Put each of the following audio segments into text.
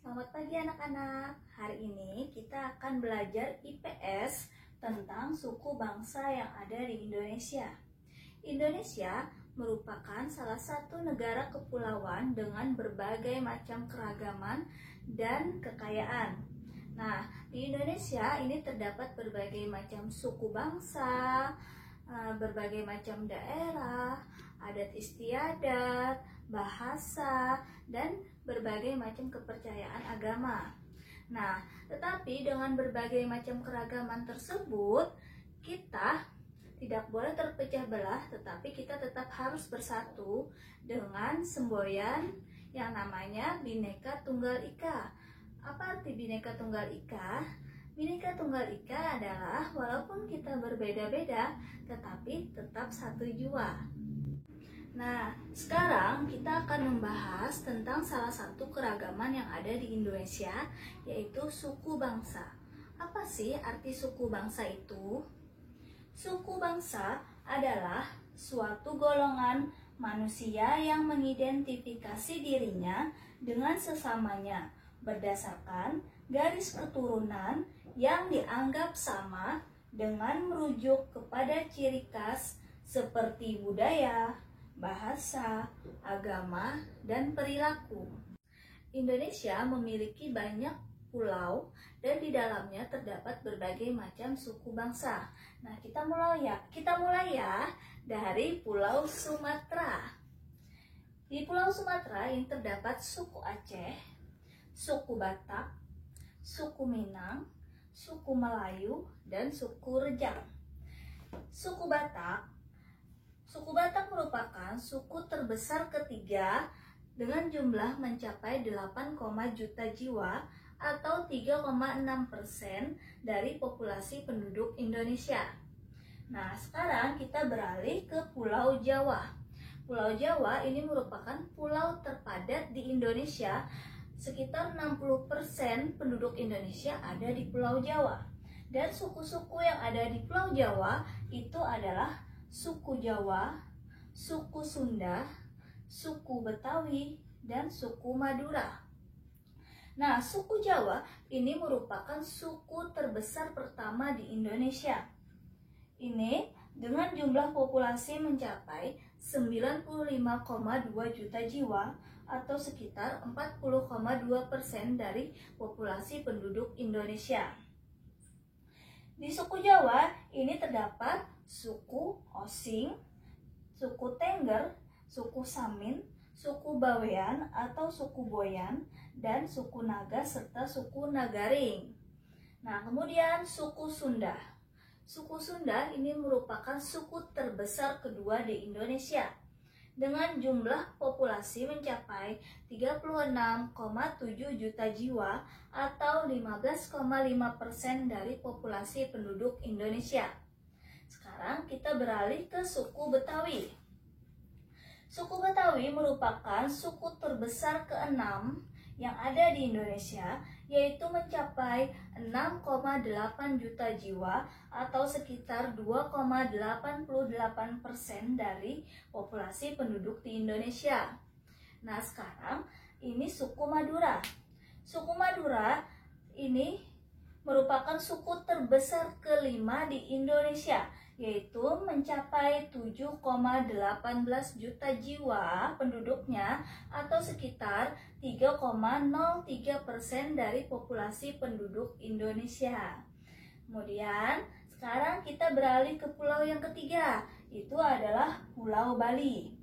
Selamat pagi anak-anak. Hari ini kita akan belajar IPS tentang suku bangsa yang ada di Indonesia. Indonesia merupakan salah satu negara kepulauan dengan berbagai macam keragaman dan kekayaan. Nah, di Indonesia ini terdapat berbagai macam suku bangsa, berbagai macam daerah, adat istiadat, bahasa, dan berbagai macam kepercayaan agama. Nah, tetapi dengan berbagai macam keragaman tersebut, kita tidak boleh terpecah belah, tetapi kita tetap harus bersatu dengan semboyan yang namanya Bhinneka Tunggal Ika. Apa arti Bhinneka Tunggal Ika? Bhinneka Tunggal Ika adalah walaupun kita berbeda-beda, tetapi tetap satu jua. Nah, sekarang kita akan membahas tentang salah satu keragaman yang ada di Indonesia, yaitu suku bangsa. Apa sih arti suku bangsa itu? Suku bangsa adalah suatu golongan manusia yang mengidentifikasi dirinya dengan sesamanya berdasarkan garis keturunan yang dianggap sama dengan merujuk kepada ciri khas seperti budaya, bahasa, agama, dan perilaku. Indonesia memiliki banyak pulau dan di dalamnya terdapat berbagai macam suku bangsa. Nah, kita mulai ya dari Pulau Sumatera. Di Pulau Sumatera ini terdapat suku Aceh, suku Batak, suku Minang, suku Melayu, dan suku Rejang. Suku Batak merupakan suku terbesar ketiga dengan jumlah mencapai 8, juta jiwa atau 3,6% dari populasi penduduk Indonesia. Nah, sekarang kita beralih ke Pulau Jawa. Pulau Jawa ini merupakan pulau terpadat di Indonesia. Sekitar 60% penduduk Indonesia ada di Pulau Jawa. Dan suku-suku yang ada di Pulau Jawa itu adalah suku Jawa, suku Sunda, suku Betawi, dan suku Madura. Nah, suku Jawa ini merupakan suku terbesar pertama di Indonesia. Ini dengan jumlah populasi mencapai 95,2 juta jiwa atau sekitar 40,2% dari populasi penduduk Indonesia. Di suku Jawa ini terdapat suku Osing, suku Tengger, suku Samin, suku Bawean atau suku Boyan, dan suku Naga serta suku Nagaring. Nah, kemudian suku Sunda. Suku Sunda ini merupakan suku terbesar kedua di Indonesia dengan jumlah populasi mencapai 36,7 juta jiwa atau 15,5% dari populasi penduduk Indonesia. Sekarang kita beralih ke suku Betawi. Suku Betawi merupakan suku terbesar ke-6 yang ada di Indonesia, yaitu mencapai 6,8 juta jiwa atau sekitar 2,88% dari populasi penduduk di Indonesia. Nah, sekarang ini suku Madura. Suku Madura ini merupakan suku terbesar ke-5 di Indonesia, yaitu mencapai 7,18 juta jiwa penduduknya atau sekitar 3,03% dari populasi penduduk Indonesia. Kemudian sekarang kita beralih ke pulau yang ketiga, itu adalah Pulau Bali.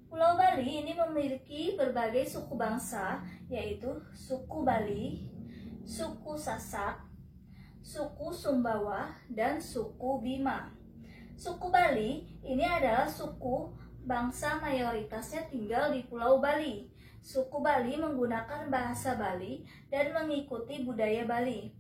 Pulau Bali ini memiliki berbagai suku bangsa, yaitu suku Bali, suku Sasak, suku Sumbawa, dan suku Bima. Suku Bali ini adalah suku bangsa mayoritasnya tinggal di Pulau Bali. Suku Bali menggunakan bahasa Bali dan mengikuti budaya Bali.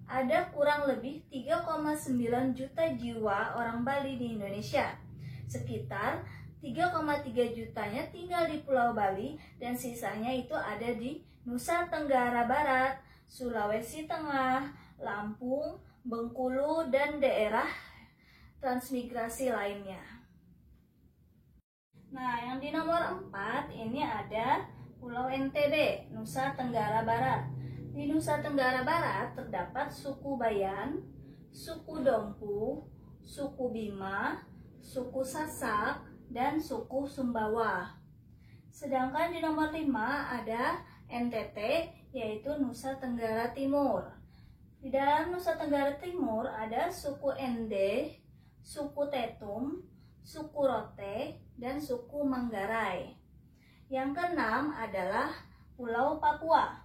Ada kurang lebih 3,9 juta jiwa orang Bali di Indonesia. Sekitar 3,3 jutanya tinggal di Pulau Bali dan sisanya itu ada di Nusa Tenggara Barat, Sulawesi Tengah, Lampung, Bengkulu, dan daerah transmigrasi lainnya. Nah, yang di nomor 4 ini ada Pulau NTB, Nusa Tenggara Barat. Di Nusa Tenggara Barat terdapat suku Bayan, suku Dompu, suku Bima, suku Sasak, dan suku Sumbawa. Sedangkan di nomor 5 ada NTT, yaitu Nusa Tenggara Timur. Di dalam Nusa Tenggara Timur ada suku Ende, suku Tetum, suku Rote, dan suku Manggarai. Yang keenam adalah Pulau Papua.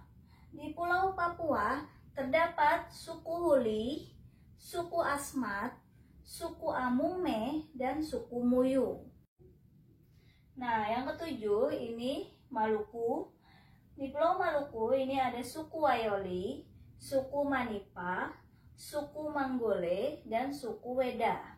Di Pulau Papua terdapat suku Huli, suku Asmat, suku Amume, dan suku Muyu. Nah, yang ketujuh ini Maluku. Di Pulau Maluku ini ada suku Wayoli, suku Manipa, suku Manggole, dan suku Weda.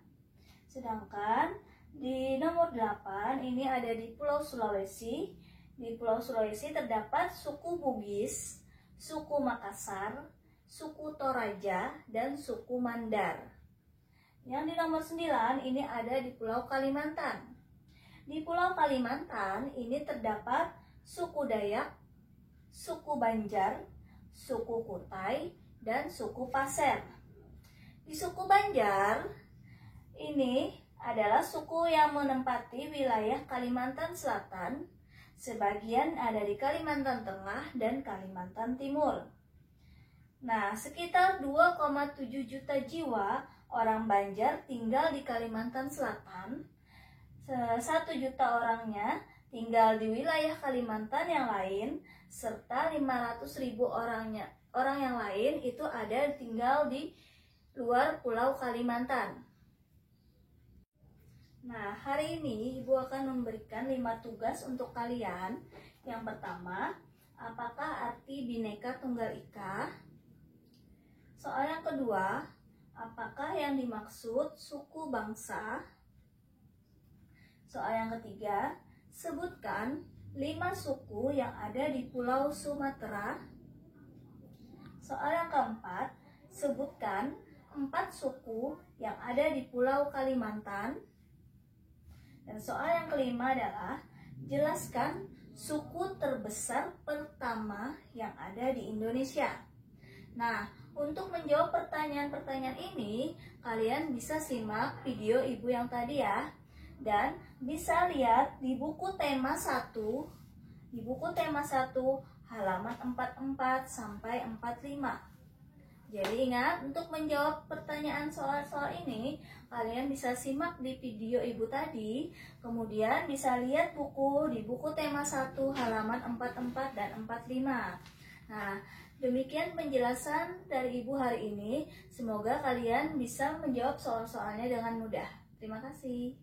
Sedangkan di nomor 8 ini ada di Pulau Sulawesi. Di Pulau Sulawesi terdapat suku Bugis, suku Makassar, suku Toraja, dan suku Mandar. Yang di nomor 9 ini ada di Pulau Kalimantan. Di Pulau Kalimantan ini terdapat suku Dayak, suku Banjar, suku Kutai, dan suku Pasir. Di suku Banjar ini adalah suku yang menempati wilayah Kalimantan Selatan, sebagian ada di Kalimantan Tengah dan Kalimantan Timur. Nah, sekitar 2,7 juta jiwa orang Banjar tinggal di Kalimantan Selatan. 1 juta orangnya tinggal di wilayah Kalimantan yang lain, serta 500.000 orang yang lain itu ada tinggal di luar Pulau Kalimantan. Nah, hari ini Ibu akan memberikan 5 tugas untuk kalian. Yang pertama, apakah arti Bhinneka Tunggal Ika? Soal yang kedua, apakah yang dimaksud suku bangsa? Soal yang ketiga, sebutkan 5 suku yang ada di Pulau Sumatera. Soal yang keempat, sebutkan 4 suku yang ada di Pulau Kalimantan. Dan soal yang kelima adalah jelaskan suku terbesar pertama yang ada di Indonesia. Nah, untuk menjawab pertanyaan-pertanyaan ini, kalian bisa simak video Ibu yang tadi ya. Dan bisa lihat di buku tema 1, halaman 44 sampai 45. Jadi ingat, untuk menjawab pertanyaan soal-soal ini, kalian bisa simak di video Ibu tadi, kemudian bisa lihat di buku tema 1 halaman 44 dan 45. Nah, demikian penjelasan dari Ibu hari ini. Semoga kalian bisa menjawab soal-soalnya dengan mudah. Terima kasih.